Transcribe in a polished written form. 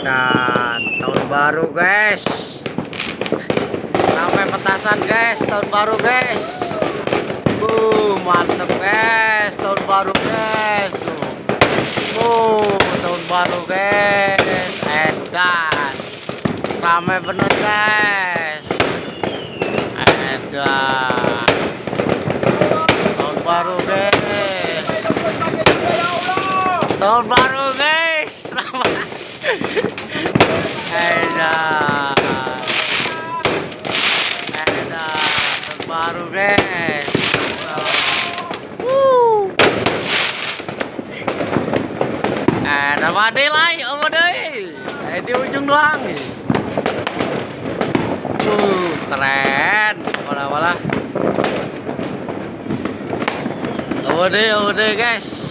Dan tahun baru guys, ramai petasan guys, tahun baru guys. Mantep guys, tahun baru guys. Tahun baru guys. Edan, ramai bener guys. Edan, tahun baru guys. Tahun baru guys. Edan, tahun baru guys. Ada mati lagi, di ujung doang nih. Keren, wala. Udah guys.